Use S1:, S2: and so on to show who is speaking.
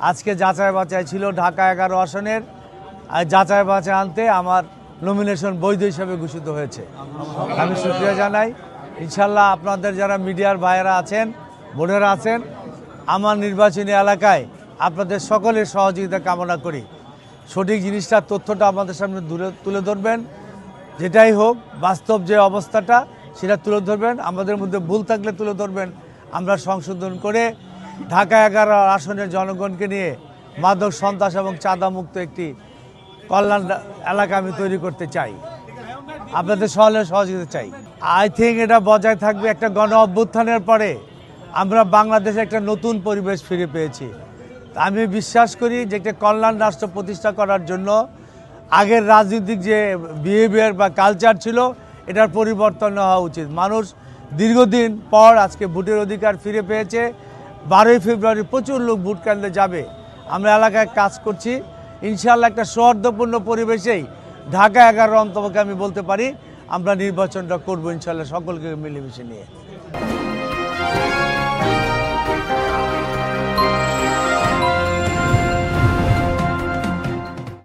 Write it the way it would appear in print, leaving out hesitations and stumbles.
S1: আজকে যাচাই বাছাই ছিল ঢাকা 11 আসনের, আর যাচাই বাছাই আনতে আমার নমিনেশন বৈধ হিসেবে ঘোষিত হয়েছে। আমি শুকরিয়া জানাই। ইনশাল্লাহ আপনাদের যারা মিডিয়ার ভাইয়েরা আছেন, বোনেরা আছেন, আমার নির্বাচনী এলাকায় আপনাদের সকলের সহযোগিতা কামনা করি। সঠিক জিনিসটা, তথ্যটা আমাদের সামনে তুলে ধরবেন। যেটাই হোক, বাস্তব যে অবস্থাটা সেটা তুলে ধরবেন। আমাদের মধ্যে ভুল থাকলে তুলে ধরবেন। আমরা সংশোধন করে ঢাকা 11 আসনের জনগণকে নিয়ে মাদক, সন্ত্রাস এবং চাঁদা মুক্ত একটি কল্যাণ এলাকা আমি তৈরি করতে চাই। আপনাদের সকলের সহযোগিতা চাই। আই থিঙ্ক এটা বজায় থাকবে। একটা গণ অভ্যুত্থানের পরে আমরা বাংলাদেশে একটা নতুন পরিবেশ ফিরে পেয়েছি। আমি বিশ্বাস করি যে একটা কল্যাণ রাষ্ট্র প্রতিষ্ঠা করার জন্য আগের রাজনৈতিক যে বিহেভিয়ার বা কালচার ছিল, এটার পরিবর্তন হওয়া উচিত। মানুষ দীর্ঘদিন পর আজকে ভোটের অধিকার ফিরে পেয়েছে। 12ই ফেব্রুয়ারি প্রচুর লোক ভোট কেন্দ্রে যাবে। আমরা এলাকায় কাজ করছি। ইনশাআল্লাহ একটা সৌহার্দ্যপূর্ণ পরিবেশেই ঢাকা 11 অন্তপক্ষে আমি বলতে পারি আমরা নির্বাচনটা করবো ইনশাআল্লাহ, সকলকে মিলেমিশে নিয়ে।